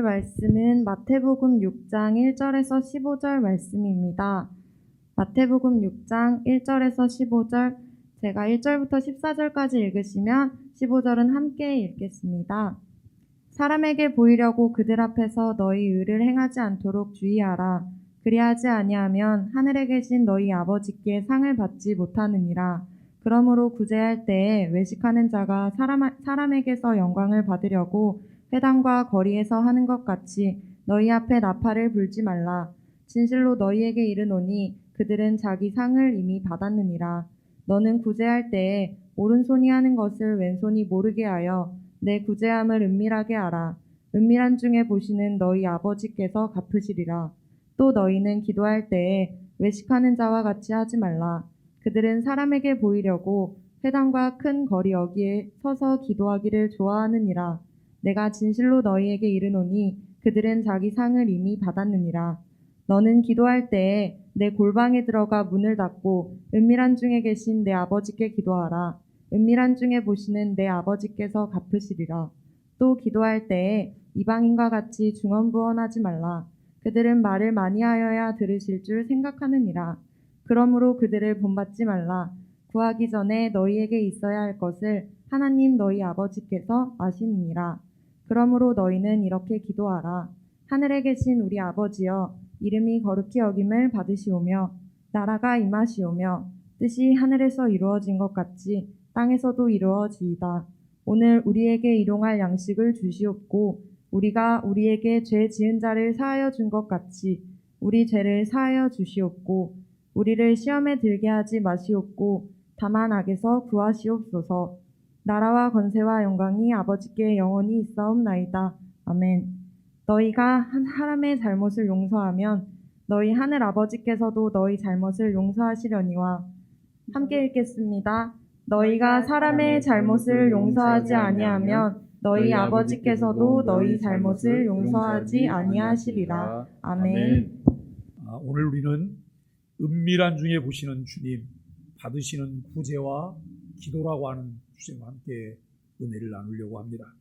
말씀은 마태복음 6장 1절에서 15절 말씀입니다. 마태복음 6장 1절에서 15절, 제가 1절부터 14절까지 읽으시면 15절은 함께 읽겠습니다. 사람에게 보이려고 그들 앞에서 너희 의를 행하지 않도록 주의하라. 그리하지 아니하면 하늘에 계신 너희 아버지께 상을 받지 못하느니라. 그러므로 구제할 때에 외식하는 자가 사람에게서 영광을 받으려고 회당과 거리에서 하는 것 같이 너희 앞에 나팔을 불지 말라. 진실로 너희에게 이르노니 그들은 자기 상을 이미 받았느니라. 너는 구제할 때에 오른손이 하는 것을 왼손이 모르게 하여 내 구제함을 은밀하게 알아. 은밀한 중에 보시는 너희 아버지께서 갚으시리라. 또 너희는 기도할 때에 외식하는 자와 같이 하지 말라. 그들은 사람에게 보이려고 회당과 큰 거리 여기에 서서 기도하기를 좋아하느니라. 내가 진실로 너희에게 이르노니 그들은 자기 상을 이미 받았느니라. 너는 기도할 때에 내 골방에 들어가 문을 닫고 은밀한 중에 계신 내 아버지께 기도하라. 은밀한 중에 보시는 내 아버지께서 갚으시리라. 또 기도할 때에 이방인과 같이 중언부언하지 말라. 그들은 말을 많이 하여야 들으실 줄 생각하느니라. 그러므로 그들을 본받지 말라. 구하기 전에 너희에게 있어야 할 것을 하나님 너희 아버지께서 아시느니라. 그러므로 너희는 이렇게 기도하라. 하늘에 계신 우리 아버지여, 이름이 거룩히 여김을 받으시오며 나라가 임하시오며 뜻이 하늘에서 이루어진 것 같이 땅에서도 이루어지이다. 오늘 우리에게 일용할 양식을 주시옵고 우리가 우리에게 죄 지은 자를 사하여 준 것 같이 우리 죄를 사하여 주시옵고 우리를 시험에 들게 하지 마시옵고 다만 악에서 구하시옵소서. 나라와 권세와 영광이 아버지께 영원히 있사옵나이다. 아멘. 너희가 한 사람의 잘못을 용서하면 너희 하늘 아버지께서도 너희 잘못을 용서하시려니와. 함께 읽겠습니다. 너희가 사람의 잘못을 용서하지 아니하면 너희 아버지께서도 너희 잘못을 용서하지 아니하시리라. 아멘. 오늘 우리는 은밀한 중에 보시는 주님, 받으시는 구제와 기도라고 하는 주제와 함께 은혜를 나누려고 합니다.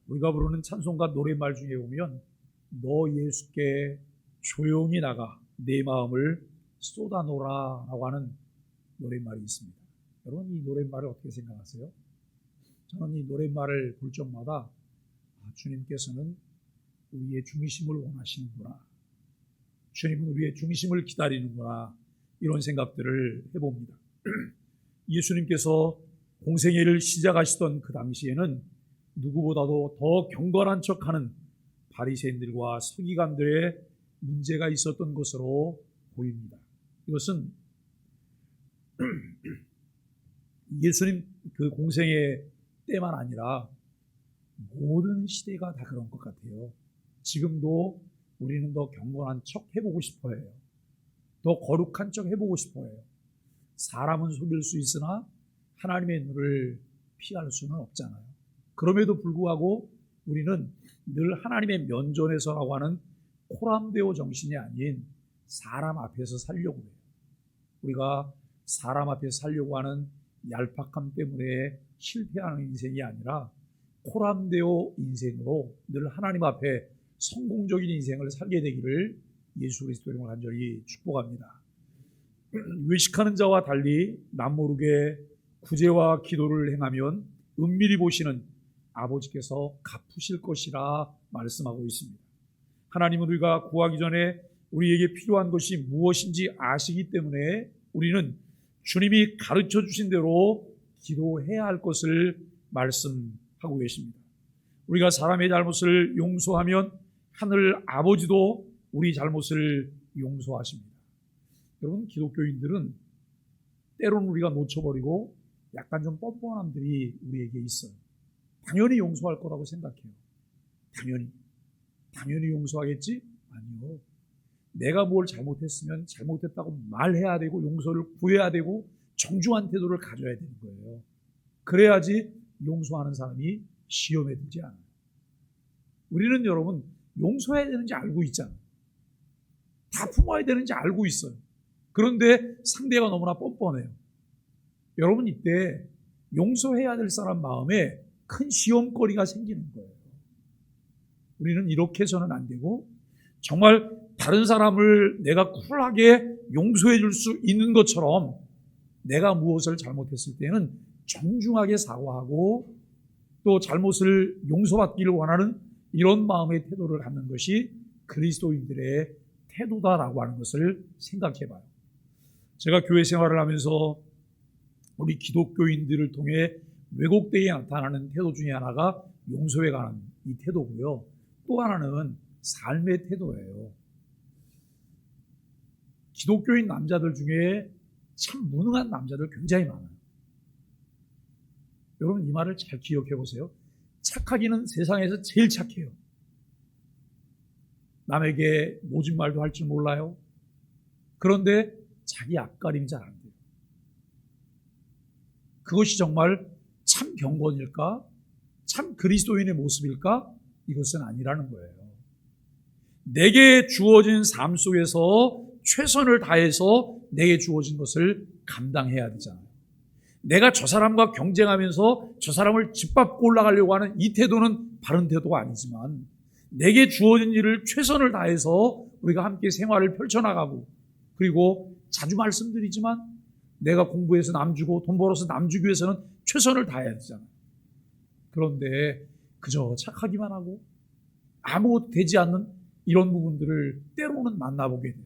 우리가 부르는 찬송가 노랫말 중에 보면 너 예수께 조용히 나가 내 마음을 쏟아놓으라 라고 하는 노랫말이 있습니다. 여러분, 이 노랫말을 어떻게 생각하세요? 저는 이 노랫말을 볼 적마다 주님께서는 우리의 중심을 원하시는구나, 주님은 우리의 중심을 기다리는구나, 이런 생각들을 해봅니다. 예수님께서 공생애를 시작하시던 그 당시에는 누구보다도 더 경건한 척하는 바리새인들과 서기관들의 문제가 있었던 것으로 보입니다. 이것은 예수님 그 공생애 때만 아니라 모든 시대가 다 그런 것 같아요. 지금도 우리는 더 경건한 척 해보고 싶어 해요. 더 거룩한 척 해보고 싶어 해요. 사람은 속일 수 있으나 하나님의 눈을 피할 수는 없잖아요. 그럼에도 불구하고 우리는 늘 하나님의 면전에서라고 하는 코람데오 정신이 아닌 사람 앞에서 살려고 해요. 우리가 사람 앞에서 살려고 하는 얄팍함 때문에 실패하는 인생이 아니라 코람데오 인생으로 늘 하나님 앞에 성공적인 인생을 살게 되기를 예수 그리스도 이름으로 간절히 축복합니다. 외식하는 자와 달리 남모르게 구제와 기도를 행하면 은밀히 보시는 아버지께서 갚으실 것이라 말씀하고 있습니다. 하나님은 우리가 구하기 전에 우리에게 필요한 것이 무엇인지 아시기 때문에 우리는 주님이 가르쳐 주신 대로 기도해야 할 것을 말씀하고 계십니다. 우리가 사람의 잘못을 용서하면 하늘 아버지도 우리 잘못을 용서하십니다. 여러분, 기독교인들은 때로는 우리가 놓쳐버리고 약간 좀 뻔뻔함들이 우리에게 있어요. 당연히 용서할 거라고 생각해요. 당연히 용서하겠지? 아니요. 내가 뭘 잘못했으면 잘못했다고 말해야 되고 용서를 구해야 되고 정중한 태도를 가져야 되는 거예요. 그래야지 용서하는 사람이 시험에 들지 않아요. 우리는 여러분 용서해야 되는지 알고 있잖아요. 다 품어야 되는지 알고 있어요. 그런데 상대가 너무나 뻔뻔해요. 여러분, 이때 용서해야 될 사람 마음에 큰 시험거리가 생기는 거예요. 우리는 이렇게 해서는 안 되고 정말 다른 사람을 내가 쿨하게 용서해 줄 수 있는 것처럼 내가 무엇을 잘못했을 때는 정중하게 사과하고 또 잘못을 용서받기를 원하는 이런 마음의 태도를 갖는 것이 그리스도인들의 태도다라고 하는 것을 생각해 봐요. 제가 교회 생활을 하면서 우리 기독교인들을 통해 왜곡되게 나타나는 태도 중에 하나가 용서에 관한 이 태도고요. 또 하나는 삶의 태도예요. 기독교인 남자들 중에 참 무능한 남자들 굉장히 많아요. 여러분 이 말을 잘 기억해 보세요. 착하기는 세상에서 제일 착해요. 남에게 모진 말도 할 줄 몰라요. 그런데 자기 앞가림이 잘 안 돼요. 그것이 정말 참 경건일까? 참 그리스도인의 모습일까? 이것은 아니라는 거예요. 내게 주어진 삶 속에서 최선을 다해서 내게 주어진 것을 감당해야 되잖아요. 내가 저 사람과 경쟁하면서 저 사람을 짓밟고 올라가려고 하는 이 태도는 바른 태도가 아니지만 내게 주어진 일을 최선을 다해서 우리가 함께 생활을 펼쳐나가고 그리고 자주 말씀드리지만 내가 공부해서 남 주고 돈 벌어서 남 주기 위해서는 최선을 다해야 되잖아요. 그런데 그저 착하기만 하고 아무것도 되지 않는 이런 부분들을 때로는 만나보게 돼요.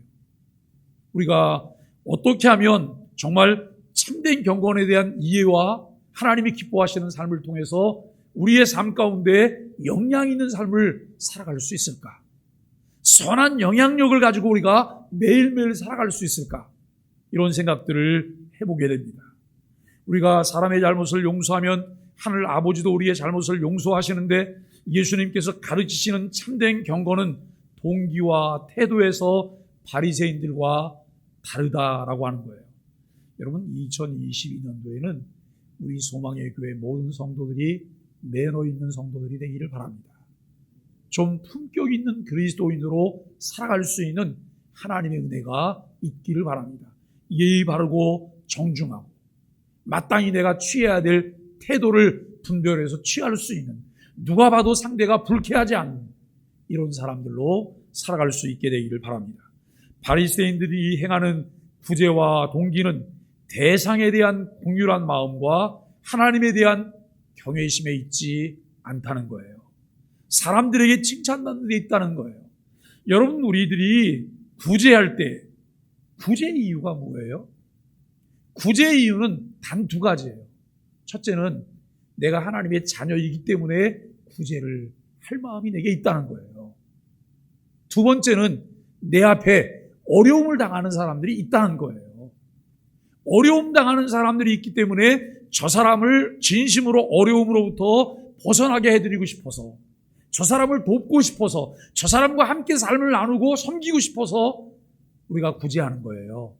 우리가 어떻게 하면 정말 참된 경건에 대한 이해와 하나님이 기뻐하시는 삶을 통해서 우리의 삶 가운데 영향 있는 삶을 살아갈 수 있을까? 선한 영향력을 가지고 우리가 매일매일 살아갈 수 있을까? 이런 생각들을 해보게 됩니다. 우리가 사람의 잘못을 용서하면 하늘 아버지도 우리의 잘못을 용서하시는데 예수님께서 가르치시는 참된 경건은 동기와 태도에서 바리새인들과 다르다라고 하는 거예요. 여러분 2022년도에는 우리 소망의 교회 모든 성도들이 매너 있는 성도들이 되기를 바랍니다. 좀 품격 있는 그리스도인으로 살아갈 수 있는 하나님의 은혜가 있기를 바랍니다. 예의 바르고 정중하고 마땅히 내가 취해야 될 태도를 분별해서 취할 수 있는 누가 봐도 상대가 불쾌하지 않는 이런 사람들로 살아갈 수 있게 되기를 바랍니다. 바리새인들이 행하는 구제와 동기는 대상에 대한 긍휼한 마음과 하나님에 대한 경외심에 있지 않다는 거예요. 사람들에게 칭찬받는 데 있다는 거예요. 여러분 우리들이 구제할 때 구제 이유가 뭐예요? 구제 이유는 단 두 가지예요. 첫째는 내가 하나님의 자녀이기 때문에 구제를 할 마음이 내게 있다는 거예요. 두 번째는 내 앞에 어려움을 당하는 사람들이 있다는 거예요. 어려움 당하는 사람들이 있기 때문에 저 사람을 진심으로 어려움으로부터 벗어나게 해드리고 싶어서 저 사람을 돕고 싶어서 저 사람과 함께 삶을 나누고 섬기고 싶어서 우리가 구제하는 거예요.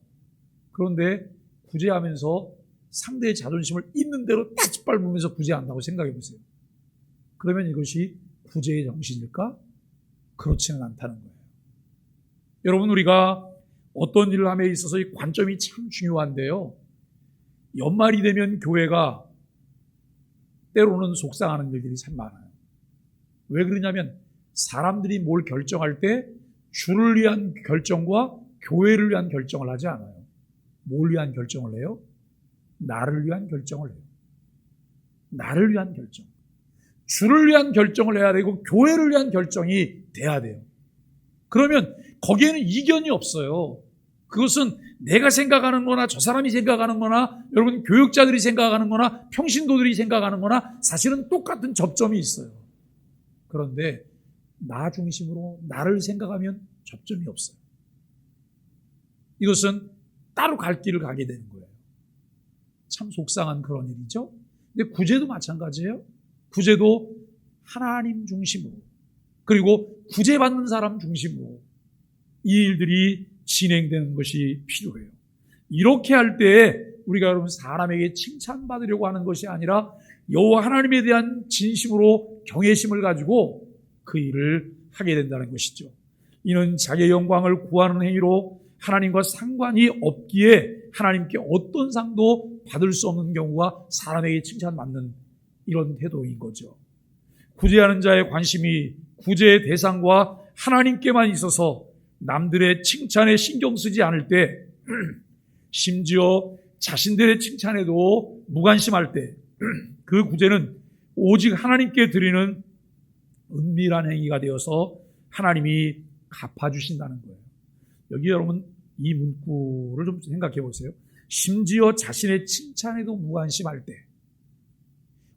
그런데 구제하면서 상대의 자존심을 있는 대로 딱 짓밟으면서 구제한다고 생각해 보세요. 그러면 이것이 구제의 정신일까? 그렇지는 않다는 거예요. 여러분 우리가 어떤 일을 함에 있어서 이 관점이 참 중요한데요. 연말이 되면 교회가 때로는 속상하는 일들이 참 많아요. 왜 그러냐면 사람들이 뭘 결정할 때 주를 위한 결정과 교회를 위한 결정을 하지 않아요. 뭘 위한 결정을 해요? 나를 위한 결정을 해요. 나를 위한 결정. 주를 위한 결정을 해야 되고 교회를 위한 결정이 돼야 돼요. 그러면 거기에는 이견이 없어요. 그것은 내가 생각하는 거나 저 사람이 생각하는 거나 여러분 교육자들이 생각하는 거나 평신도들이 생각하는 거나 사실은 똑같은 접점이 있어요. 그런데 나 중심으로 나를 생각하면 접점이 없어요. 이것은 따로 갈 길을 가게 되는 거예요. 참 속상한 그런 일이죠. 근데 구제도 마찬가지예요. 구제도 하나님 중심으로 그리고 구제받는 사람 중심으로 이 일들이 진행되는 것이 필요해요. 이렇게 할 때 우리가 여러분 사람에게 칭찬받으려고 하는 것이 아니라 여호와 하나님에 대한 진심으로 경외심을 가지고 그 일을 하게 된다는 것이죠. 이는 자기의 영광을 구하는 행위로 하나님과 상관이 없기에 하나님께 어떤 상도 받을 수 없는 경우가 사람에게 칭찬받는 이런 태도인 거죠. 구제하는 자의 관심이 구제의 대상과 하나님께만 있어서 남들의 칭찬에 신경 쓰지 않을 때, 심지어 자신들의 칭찬에도 무관심할 때, 그 구제는 오직 하나님께 드리는 은밀한 행위가 되어서 하나님이 갚아주신다는 거예요. 여기 여러분 이 문구를 좀 생각해 보세요. 심지어 자신의 칭찬에도 무관심할 때,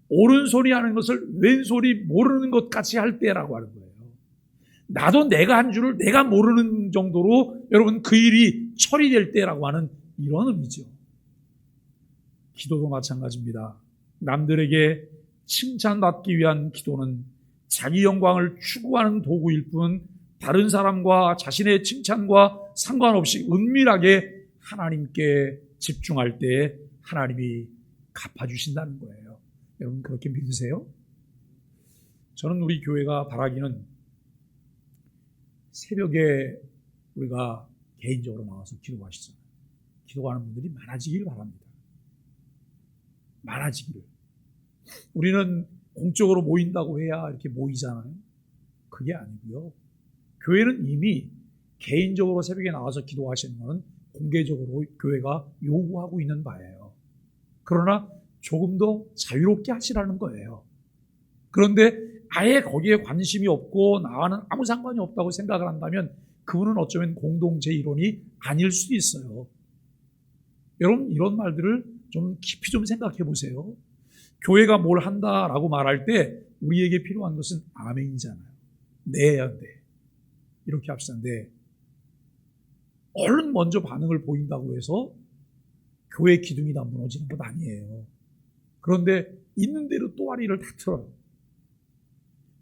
오른손이 하는 것을 왼손이 모르는 것 같이 할 때라고 하는 거예요. 나도 내가 한 줄을 내가 모르는 정도로 여러분 그 일이 처리될 때라고 하는 이런 의미죠. 기도도 마찬가지입니다. 남들에게 칭찬받기 위한 기도는 자기 영광을 추구하는 도구일 뿐 다른 사람과 자신의 칭찬과 상관없이 은밀하게 하나님께 집중할 때 하나님이 갚아주신다는 거예요. 여러분 그렇게 믿으세요? 저는 우리 교회가 바라기는 새벽에 우리가 개인적으로 나와서 기도하시잖아요. 기도하는 분들이 많아지길 바랍니다. 많아지기를. 우리는 공적으로 모인다고 해야 이렇게 모이잖아요. 그게 아니고요. 교회는 이미 개인적으로 새벽에 나와서 기도하시는 것은 공개적으로 교회가 요구하고 있는 바예요. 그러나 조금 더 자유롭게 하시라는 거예요. 그런데 아예 거기에 관심이 없고 나와는 아무 상관이 없다고 생각을 한다면 그분은 어쩌면 공동체 이론이 아닐 수도 있어요. 여러분 이런 말들을 좀 깊이 좀 생각해 보세요. 교회가 뭘 한다라고 말할 때 우리에게 필요한 것은 아멘이잖아요. 네야 네. 이렇게 합시다. 네. 얼른 먼저 반응을 보인다고 해서 교회 기둥이 다 무너지는 것 아니에요. 그런데 있는 대로 또아리를 다 틀어요.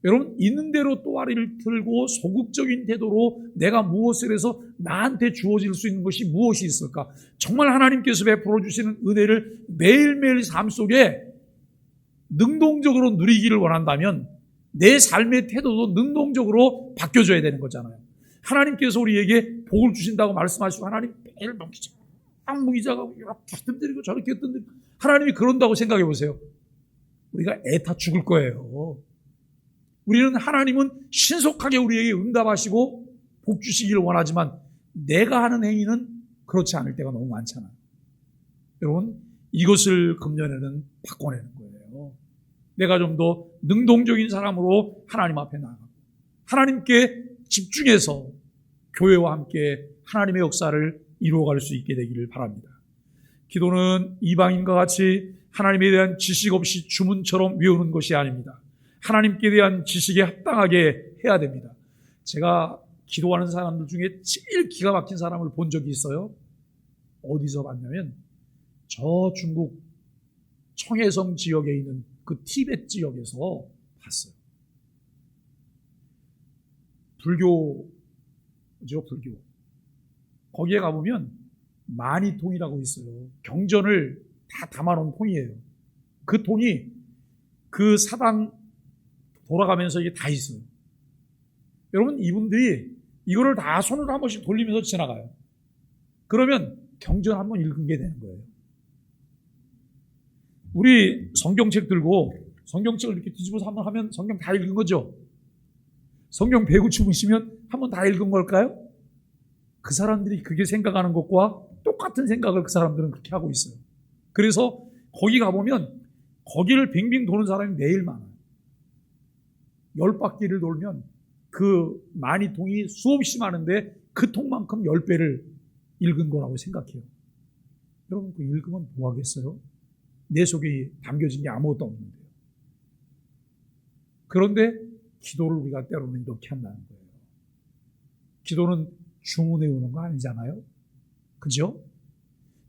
여러분 있는 대로 또아리를 틀고 소극적인 태도로 내가 무엇을 해서 나한테 주어질 수 있는 것이 무엇이 있을까? 정말 하나님께서 베풀어 주시는 은혜를 매일매일 삶 속에 능동적으로 누리기를 원한다면 내 삶의 태도도 능동적으로 바뀌어져야 되는 거잖아요. 하나님께서 우리에게 복을 주신다고 말씀하시고 하나님 매일 무기자가 이렇게 뜸들이고 저렇게 뜸들이고 하나님이 그런다고 생각해 보세요. 우리가 애타 죽을 거예요. 우리는 하나님은 신속하게 우리에게 응답하시고 복 주시기를 원하지만 내가 하는 행위는 그렇지 않을 때가 너무 많잖아요. 여러분 이것을 금년에는 바꿔내는 거예요. 내가 좀 더 능동적인 사람으로 하나님 앞에 나가고 하나님께 집중해서 교회와 함께 하나님의 역사를 이루어갈 수 있게 되기를 바랍니다. 기도는 이방인과 같이 하나님에 대한 지식 없이 주문처럼 외우는 것이 아닙니다. 하나님께 대한 지식에 합당하게 해야 됩니다. 제가 기도하는 사람들 중에 제일 기가 막힌 사람을 본 적이 있어요. 어디서 봤냐면 저 중국 청해성 지역에 있는 그 티벳 지역에서 봤어요. 불교죠, 불교. 거기에 가보면 마니통이라고 있어요. 경전을 다 담아놓은 통이에요. 그 통이 그 사당 돌아가면서 이게 다 있어요. 여러분 이분들이 이거를 다 손으로 한 번씩 돌리면서 지나가요. 그러면 경전 한 번 읽은 게 되는 거예요. 우리 성경책 들고 성경책을 이렇게 뒤집어서 한번 하면 성경 다 읽은 거죠. 성경 150문이면 한 번 다 읽은 걸까요? 그 사람들이 그게 생각하는 것과 똑같은 생각을 그 사람들은 그렇게 하고 있어요. 그래서 거기 가보면 거기를 빙빙 도는 사람이 매일 많아요. 10바퀴를 돌면 그 마니통이 수없이 많은데 그 통만큼 10배를 읽은 거라고 생각해요. 여러분 그 읽으면 뭐 하겠어요? 내 속에 담겨진 게 아무것도 없는데요. 그런데 기도를 우리가 때로는 이렇게 한다는 거예요. 기도는 주문 외우는 거 아니잖아요. 그죠?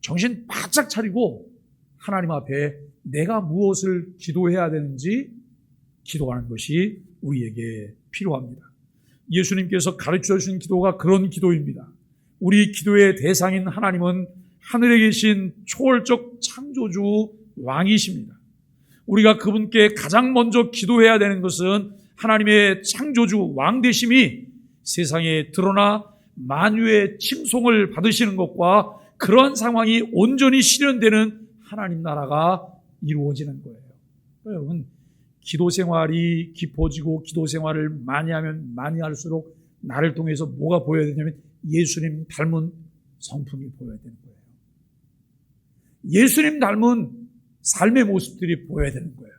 정신 바짝 차리고 하나님 앞에 내가 무엇을 기도해야 되는지 기도하는 것이 우리에게 필요합니다. 예수님께서 가르쳐 주신 기도가 그런 기도입니다. 우리 기도의 대상인 하나님은 하늘에 계신 초월적 창조주 왕이십니다. 우리가 그분께 가장 먼저 기도해야 되는 것은 하나님의 창조주 왕 되심이 세상에 드러나 만유의 칭송을 받으시는 것과 그러한 상황이 온전히 실현되는 하나님 나라가 이루어지는 거예요. 여러분 기도 생활이 깊어지고 기도 생활을 많이 하면 많이 할수록 나를 통해서 뭐가 보여야 되냐면 예수님 닮은 성품이 보여야 되는 거예요. 예수님 닮은 삶의 모습들이 보여야 되는 거예요.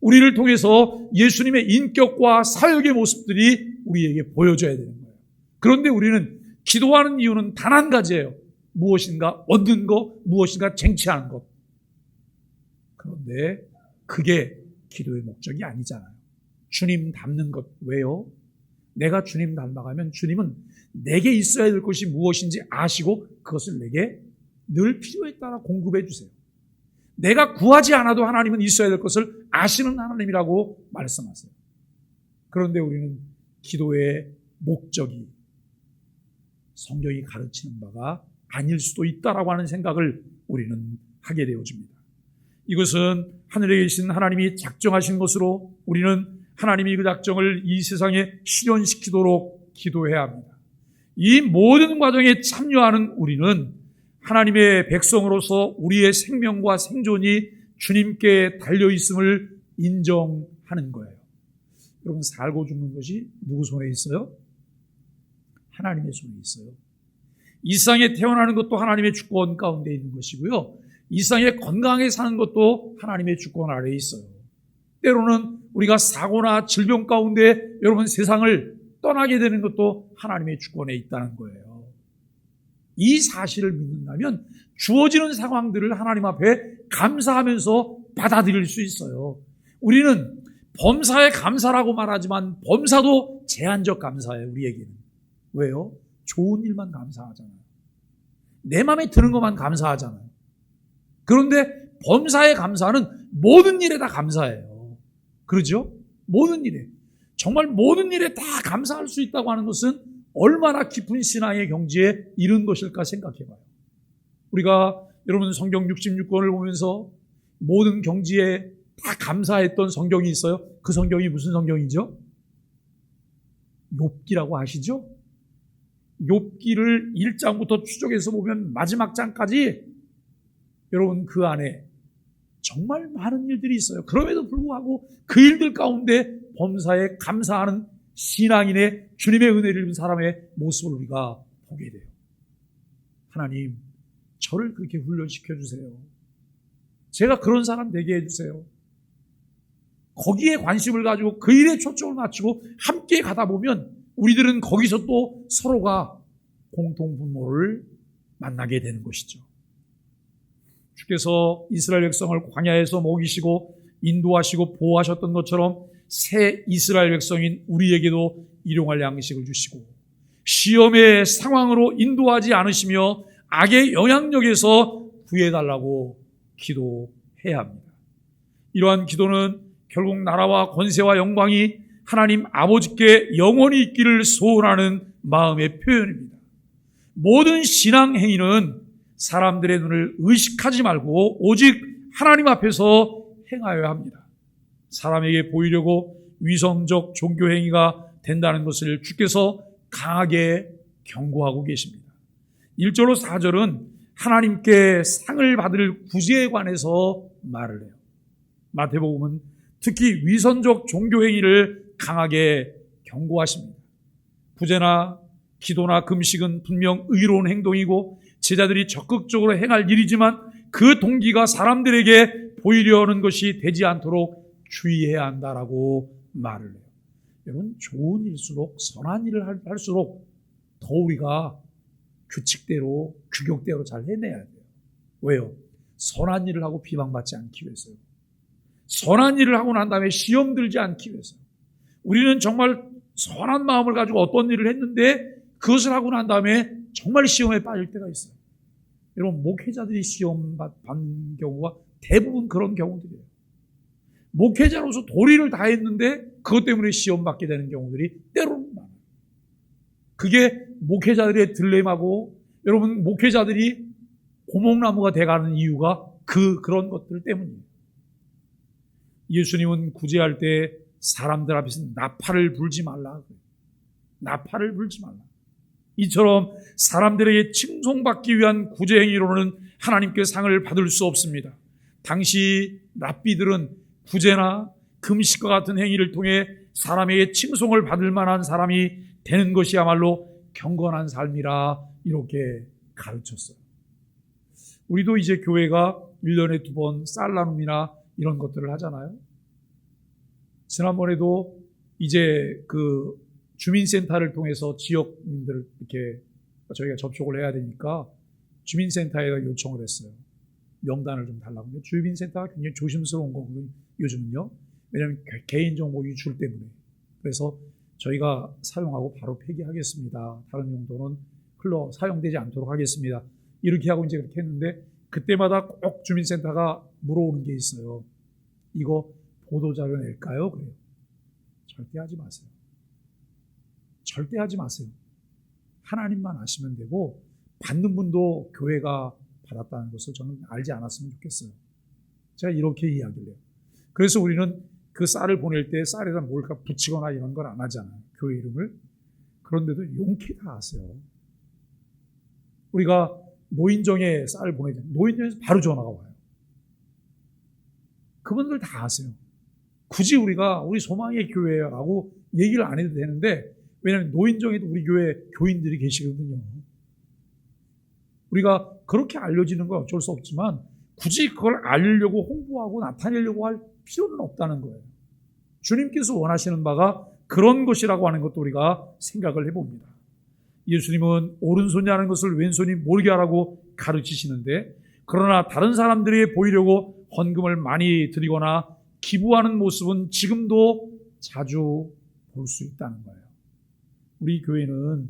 우리를 통해서 예수님의 인격과 사역의 모습들이 우리에게 보여져야 되는 거예요. 그런데 우리는 기도하는 이유는 단 한 가지예요. 무엇인가 얻는 것, 무엇인가 쟁취하는 것. 그런데 그게 기도의 목적이 아니잖아요. 주님 닮는 것. 왜요? 내가 주님 닮아가면 주님은 내게 있어야 될 것이 무엇인지 아시고 그것을 내게 늘 필요에 따라 공급해 주세요. 내가 구하지 않아도 하나님은 있어야 될 것을 아시는 하나님이라고 말씀하세요. 그런데 우리는 기도의 목적이 성경이 가르치는 바가 아닐 수도 있다라고 하는 생각을 우리는 하게 되어집니다. 이것은 하늘에 계신 하나님이 작정하신 것으로 우리는 하나님이 그 작정을 이 세상에 실현시키도록 기도해야 합니다. 이 모든 과정에 참여하는 우리는 하나님의 백성으로서 우리의 생명과 생존이 주님께 달려있음을 인정하는 거예요. 여러분, 살고 죽는 것이 누구 손에 있어요? 하나님의 손에 있어요. 이 세상에 태어나는 것도 하나님의 주권 가운데 있는 것이고요. 이 세상에 건강하게 사는 것도 하나님의 주권 아래에 있어요. 때로는 우리가 사고나 질병 가운데 여러분 세상을 떠나게 되는 것도 하나님의 주권에 있다는 거예요. 이 사실을 믿는다면 주어지는 상황들을 하나님 앞에 감사하면서 받아들일 수 있어요. 우리는 범사에 감사라고 말하지만 범사도 제한적 감사예요. 우리에게는. 왜요? 좋은 일만 감사하잖아요. 내 마음에 드는 것만 감사하잖아요. 그런데 범사의 감사는 모든 일에 다 감사해요. 그러죠? 모든 일에. 정말 모든 일에 다 감사할 수 있다고 하는 것은 얼마나 깊은 신앙의 경지에 이른 것일까 생각해봐요. 우리가 여러분 성경 66권을 보면서 모든 경지에 다 감사했던 성경이 있어요. 그 성경이 무슨 성경이죠? 욥기라고 아시죠? 욥기를 1장부터 추적해서 보면 마지막 장까지 여러분 그 안에 정말 많은 일들이 있어요. 그럼에도 불구하고 그 일들 가운데 범사에 감사하는 신앙인의 주님의 은혜를 입은 사람의 모습을 우리가 보게 돼요. 하나님, 저를 그렇게 훈련시켜 주세요. 제가 그런 사람 되게 해주세요. 거기에 관심을 가지고 그 일에 초점을 맞추고 함께 가다 보면 우리들은 거기서 또 서로가 공통분모를 만나게 되는 것이죠. 주께서 이스라엘 백성을 광야에서 먹이시고 인도하시고 보호하셨던 것처럼 새 이스라엘 백성인 우리에게도 일용할 양식을 주시고 시험의 상황으로 인도하지 않으시며 악의 영향력에서 구해달라고 기도해야 합니다. 이러한 기도는 결국 나라와 권세와 영광이 하나님 아버지께 영원히 있기를 소원하는 마음의 표현입니다. 모든 신앙 행위는 사람들의 눈을 의식하지 말고 오직 하나님 앞에서 행하여야 합니다. 사람에게 보이려고 위성적 종교 행위가 된다는 것을 주께서 강하게 경고하고 계십니다. 1절로 4절은 하나님께 상을 받을 구제에 관해서 말을 해요. 마태복음은 특히 위선적 종교 행위를 강하게 경고하십니다. 구제나 기도나 금식은 분명 의로운 행동이고 제자들이 적극적으로 행할 일이지만 그 동기가 사람들에게 보이려는 것이 되지 않도록 주의해야 한다라고 말을 해요. 여러분, 좋은 일수록 선한 일을 할수록 더 우리가 규칙대로 규격대로 잘 해내야 돼요. 왜요? 선한 일을 하고 비방받지 않기 위해서요. 선한 일을 하고 난 다음에 시험 들지 않기 위해서요. 우리는 정말 선한 마음을 가지고 어떤 일을 했는데 그것을 하고 난 다음에 정말 시험에 빠질 때가 있어요. 여러분, 목회자들이 시험 받는 경우가 대부분 그런 경우들이에요. 목회자로서 도리를 다 했는데 그것 때문에 시험 받게 되는 경우들이 때로는 많아요. 그게 목회자들의 딜레마고 여러분, 목회자들이 고목나무가 돼가는 이유가 그런 것들 때문이에요. 예수님은 구제할 때 사람들 앞에서 나팔을 불지 말라. 나팔을 불지 말라. 이처럼 사람들에게 칭송받기 위한 구제 행위로는 하나님께 상을 받을 수 없습니다. 당시 랍비들은 구제나 금식과 같은 행위를 통해 사람에게 칭송을 받을 만한 사람이 되는 것이야말로 경건한 삶이라 이렇게 가르쳤어요. 우리도 이제 교회가 1년에 2번 쌀 나눔이나 이런 것들을 하잖아요. 지난번에도 이제 그 주민센터를 통해서 지역민들을 이렇게 저희가 접촉을 해야 되니까 주민센터에다 요청을 했어요. 명단을 좀 달라고. 주민센터가 굉장히 조심스러운 거거든요, 요즘은요. 왜냐하면 개인정보 유출 때문에. 그래서 저희가 사용하고 바로 폐기하겠습니다. 다른 용도는 사용되지 않도록 하겠습니다. 이렇게 하고 이제 그렇게 했는데, 그때마다 꼭 주민센터가 물어오는 게 있어요. 이거 보도자료 낼까요? 그래요. 절대 하지 마세요. 절대 하지 마세요. 하나님만 아시면 되고, 받는 분도 교회가 받았다는 것을 저는 알지 않았으면 좋겠어요. 제가 이렇게 이야기를 해요. 그래서 우리는 그 쌀을 보낼 때 쌀에다 뭘까 붙이거나 이런 걸 안 하잖아요. 교회 이름을. 그런데도 용케 다 하세요. 우리가 노인정에 쌀을 보내잖아요. 노인정에서 바로 전화가 와요. 그분들 다 아세요. 굳이 우리가 우리 소망의 교회라고 얘기를 안 해도 되는데, 왜냐하면 노인정에도 우리 교회 교인들이 계시거든요. 우리가 그렇게 알려지는 건 어쩔 수 없지만 굳이 그걸 알리려고 홍보하고 나타내려고 할 필요는 없다는 거예요. 주님께서 원하시는 바가 그런 것이라고 하는 것도 우리가 생각을 해봅니다. 예수님은 오른손이 하는 것을 왼손이 모르게 하라고 가르치시는데, 그러나 다른 사람들에게 보이려고 헌금을 많이 드리거나 기부하는 모습은 지금도 자주 볼 수 있다는 거예요. 우리 교회는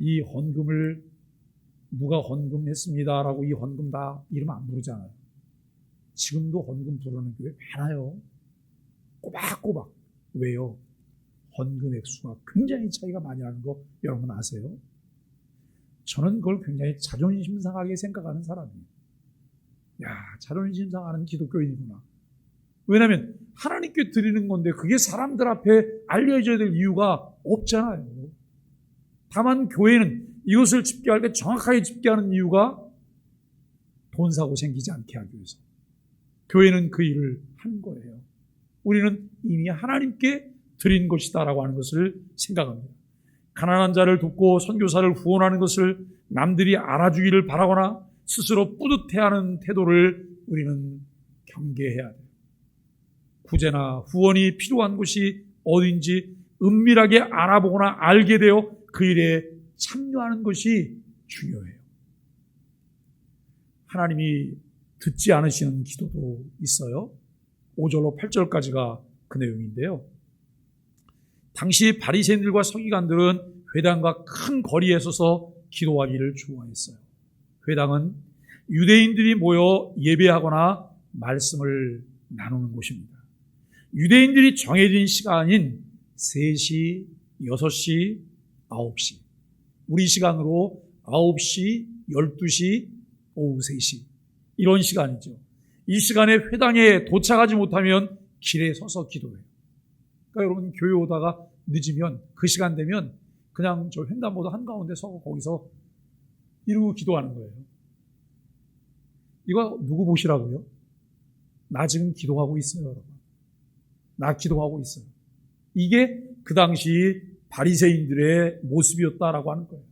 이 헌금을 누가 헌금했습니다라고 이 헌금 다 이름 안 부르잖아요. 지금도 헌금 부르는 교회 많아요. 꼬박꼬박. 왜요? 헌금 액수가 굉장히 차이가 많이 나는 거 여러분 아세요? 저는 그걸 굉장히 자존심 상하게 생각하는 사람이에요. 야, 자존심 상하는 기독교인이구나. 왜냐하면 하나님께 드리는 건데 그게 사람들 앞에 알려져야 될 이유가 없잖아요. 다만 교회는 이것을 집계할 때 정확하게 집계하는 이유가 돈 사고 생기지 않게 하기 위해서. 교회는 그 일을 한 거예요. 우리는 이미 하나님께 드린 것이다라고 하는 것을 생각합니다. 가난한 자를 돕고 선교사를 후원하는 것을 남들이 알아주기를 바라거나 스스로 뿌듯해하는 태도를 우리는 경계해야 돼요. 구제나 후원이 필요한 곳이 어딘지 은밀하게 알아보거나 알게 되어 그 일에 참여하는 것이 중요해요. 하나님이 듣지 않으시는 기도도 있어요. 5절로 8절까지가 그 내용인데요. 당시 바리새인들과 서기관들은 회당과 큰 거리에 서서 기도하기를 좋아했어요. 회당은 유대인들이 모여 예배하거나 말씀을 나누는 곳입니다. 유대인들이 정해진 시간인 3시, 6시, 9시. 우리 시간으로 9시, 12시, 오후 3시. 이런 시간이죠. 이 시간에 회당에 도착하지 못하면 길에 서서 기도해요. 그러니까 여러분 교회 오다가 늦으면 그 시간 되면 그냥 저 횡단보도 한가운데 서고 거기서 이러고 기도하는 거예요. 이거 누구 보시라고요? 나 지금 기도하고 있어요, 여러분. 나 기도하고 있어요. 이게 그 당시 바리새인들의 모습이었다라고 하는 거예요.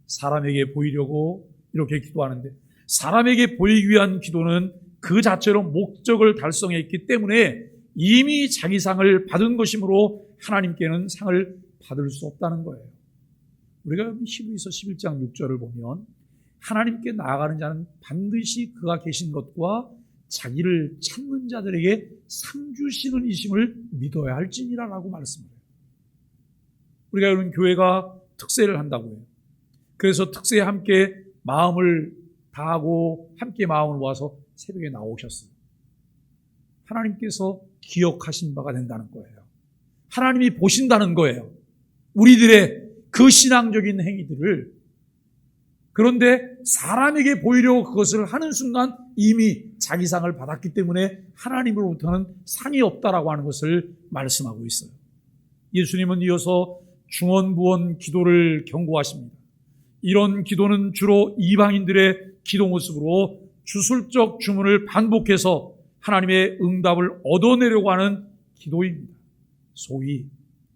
사람에게 보이려고 이렇게 기도하는데, 사람에게 보이기 위한 기도는 그 자체로 목적을 달성했기 때문에 이미 자기 상을 받은 것이므로 하나님께는 상을 받을 수 없다는 거예요. 우리가 히브리서 11장 6절을 보면 하나님께 나아가는 자는 반드시 그가 계신 것과 자기를 찾는 자들에게 상 주시는 이심을 믿어야 할지니라라고 말씀해요. 우리가 여러분 교회가 특세를 한다고 해요. 그래서 특세에 함께 마음을 다하고 함께 마음을 모아서 새벽에 나오셨어요. 하나님께서 기억하신 바가 된다는 거예요. 하나님이 보신다는 거예요. 우리들의 그 신앙적인 행위들을. 그런데 사람에게 보이려고 그것을 하는 순간 이미 자기 상을 받았기 때문에 하나님으로부터는 상이 없다라고 하는 것을 말씀하고 있어요. 예수님은 이어서 중언부언 기도를 경고하십니다. 이런 기도는 주로 이방인들의 기도 모습으로 주술적 주문을 반복해서 하나님의 응답을 얻어내려고 하는 기도입니다. 소위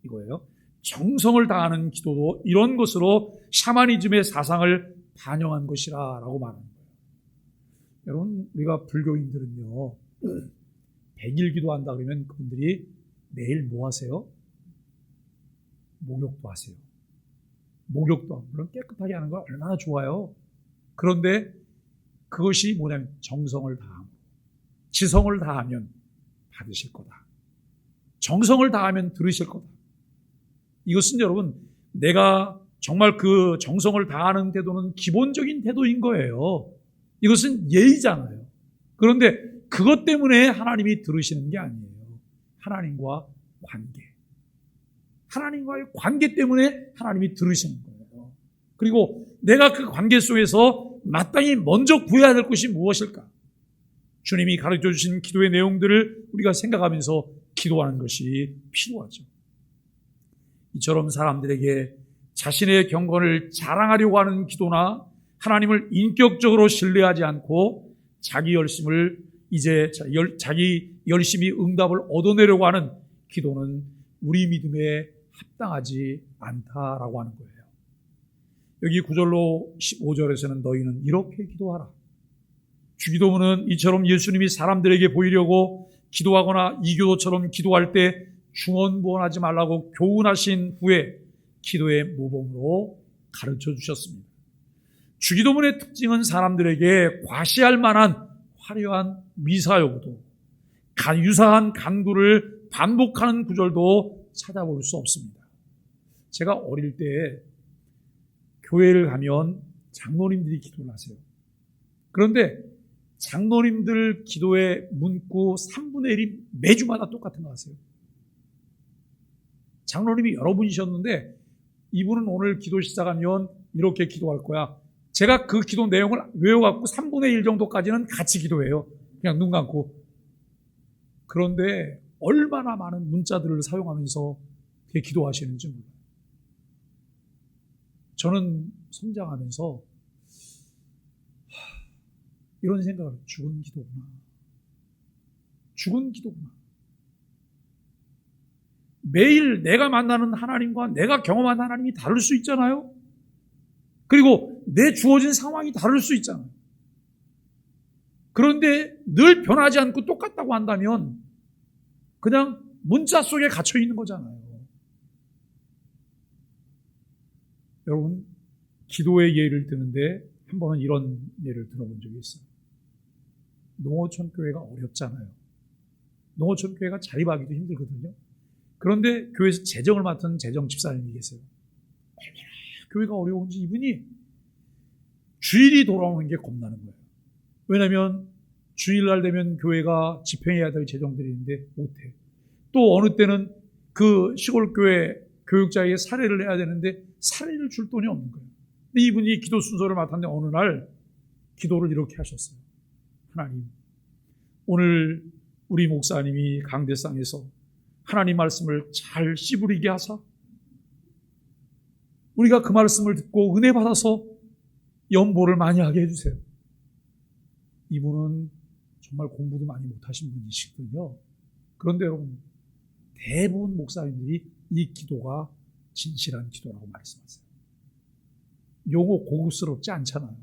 이거예요. 정성을 다하는 기도도 이런 것으로 샤머니즘의 사상을 반영한 것이라고 말하는 거예요. 여러분, 우리가 불교인들은요, 100일 기도한다 그러면 그분들이 매일 뭐 하세요? 목욕도 하세요. 목욕도 물론 깨끗하게 하는 거 얼마나 좋아요. 그런데 그것이 뭐냐면 정성을 다함, 지성을 다하면 받으실 거다. 정성을 다하면 들으실 거다. 이것은 여러분, 내가 정말 그 정성을 다하는 태도는 기본적인 태도인 거예요. 이것은 예의잖아요. 그런데 그것 때문에 하나님이 들으시는 게 아니에요. 하나님과 관계. 하나님과의 관계 때문에 하나님이 들으시는 거예요. 그리고 내가 그 관계 속에서 마땅히 먼저 구해야 될 것이 무엇일까? 주님이 가르쳐 주신 기도의 내용들을 우리가 생각하면서 기도하는 것이 필요하죠. 이처럼 사람들에게 자신의 경건을 자랑하려고 하는 기도나 하나님을 인격적으로 신뢰하지 않고 자기 열심히 응답을 얻어내려고 하는 기도는 우리 믿음에 합당하지 않다라고 하는 거예요. 여기 9절로 15절에서는 너희는 이렇게 기도하라. 주기도문은 이처럼 예수님이 사람들에게 보이려고 기도하거나 이교도처럼 기도할 때 중언부언하지 말라고 교훈하신 후에 기도의 모범으로 가르쳐 주셨습니다. 주기도문의 특징은 사람들에게 과시할 만한 화려한 미사여구도, 유사한 간구를 반복하는 구절도 찾아볼 수 없습니다. 제가 어릴 때 교회를 가면 장로님들이 기도를 하세요. 그런데 장로님들 기도의 문구 3분의 1이 매주마다 똑같은 거 아세요? 장로님이 여러 분이셨는데 이분은 오늘 기도 시작하면 이렇게 기도할 거야. 제가 그 기도 내용을 외워갖고 3분의 1 정도까지는 같이 기도해요. 그냥 눈 감고. 그런데 얼마나 많은 문자들을 사용하면서 그렇게 기도하시는지 몰라요. 저는 성장하면서 이런 생각을 해요. 죽은 기도구나. 죽은 기도구나. 매일 내가 만나는 하나님과 내가 경험한 하나님이 다를 수 있잖아요. 그리고 내 주어진 상황이 다를 수 있잖아요. 그런데 늘 변하지 않고 똑같다고 한다면 그냥 문자 속에 갇혀 있는 거잖아요. 여러분, 기도의 예를 드는데 한 번은 이런 예를 들어본 적이 있어요. 농어촌 교회가 어렵잖아요. 농어촌 교회가 자립하기도 힘들거든요. 그런데 교회에서 재정을 맡은 재정 집사님이 계세요. 얼마나 교회가 어려운지 이분이 주일이 돌아오는 게 겁나는 거예요. 왜냐하면 주일날 되면 교회가 집행해야 될 재정들이 있는데 못해. 또 어느 때는 그 시골교회 교육자에게 사례를 내야 되는데 사례를 줄 돈이 없는 거예요. 근데 이분이 기도 순서를 맡았는데 어느 날 기도를 이렇게 하셨어요. 하나님, 오늘 우리 목사님이 강대상에서 하나님 말씀을 잘 씨부리게 하사 우리가 그 말씀을 듣고 은혜 받아서 연보를 많이 하게 해주세요. 이분은 정말 공부도 많이 못하신 분이시거든요. 그런데 여러분, 대부분 목사님들이 이 기도가 진실한 기도라고 말씀하세요. 용어 고급스럽지 않잖아요.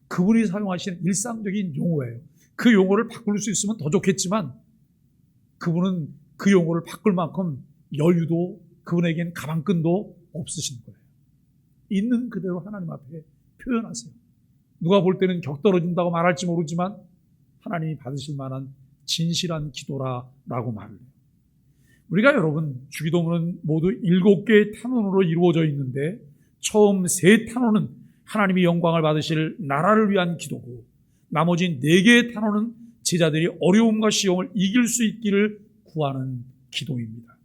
그분이 사용하시는 일상적인 용어예요. 그 용어를 바꿀 수 있으면 더 좋겠지만 그분은 그 용어를 바꿀 만큼 여유도 그분에겐 가방끈도 없으신 거예요. 있는 그대로 하나님 앞에 표현하세요. 누가 볼 때는 격떨어진다고 말할지 모르지만 하나님이 받으실 만한 진실한 기도라고 말을 해요. 우리가 여러분 주기도문은 모두 7개의 탄원으로 이루어져 있는데 처음 3탄원은 하나님이 영광을 받으실 나라를 위한 기도고 나머지 4개의 탄원은 제자들이 어려움과 시험을 이길 수 있기를 구하는 기도입니다.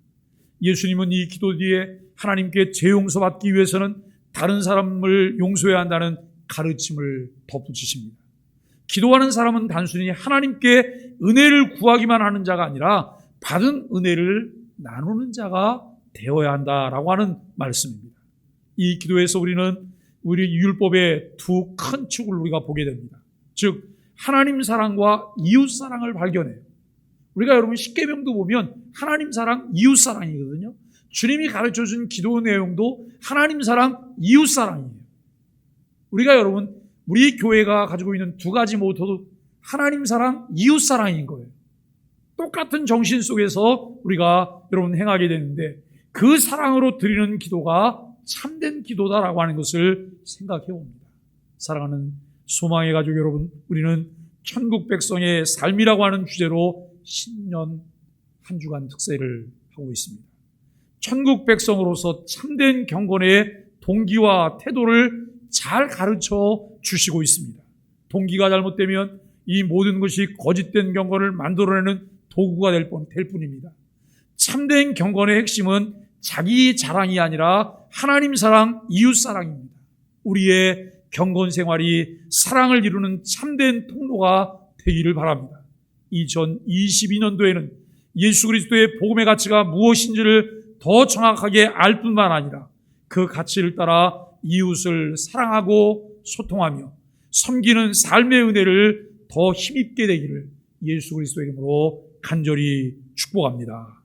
예수님은 이 기도 뒤에 하나님께 죄 용서받기 위해서는 다른 사람을 용서해야 한다는 가르침을 덧붙이십니다. 기도하는 사람은 단순히 하나님께 은혜를 구하기만 하는 자가 아니라 받은 은혜를 나누는 자가 되어야 한다라고 하는 말씀입니다. 이 기도에서 우리는 우리 율법의 두 큰 축을 우리가 보게 됩니다. 즉 하나님 사랑과 이웃 사랑을 발견해요. 우리가 여러분 십계명도 보면 하나님 사랑, 이웃 사랑이거든요. 주님이 가르쳐준 기도 내용도 하나님 사랑, 이웃 사랑이에요. 우리가 여러분 우리 교회가 가지고 있는 두 가지 모토도 하나님 사랑, 이웃 사랑인 거예요. 똑같은 정신 속에서 우리가 여러분 행하게 되는데 그 사랑으로 드리는 기도가 참된 기도다라고 하는 것을 생각해 봅니다. 사랑하는 소망의 가족 여러분, 우리는 천국 백성의 삶이라고 하는 주제로 신년 한 주간 특세를 하고 있습니다. 천국 백성으로서 참된 경건의 동기와 태도를 잘 가르쳐 주시고 있습니다. 동기가 잘못되면 이 모든 것이 거짓된 경건을 만들어내는 도구가 될 뿐입니다. 참된 경건의 핵심은 자기 자랑이 아니라 하나님 사랑, 이웃 사랑입니다. 우리의 경건 생활이 사랑을 이루는 참된 통로가 되기를 바랍니다. 2022년도에는 예수 그리스도의 복음의 가치가 무엇인지를 더 정확하게 알 뿐만 아니라 그 가치를 따라 이웃을 사랑하고 소통하며 섬기는 삶의 은혜를 더 힘입게 되기를 예수 그리스도의 이름으로 간절히 축복합니다.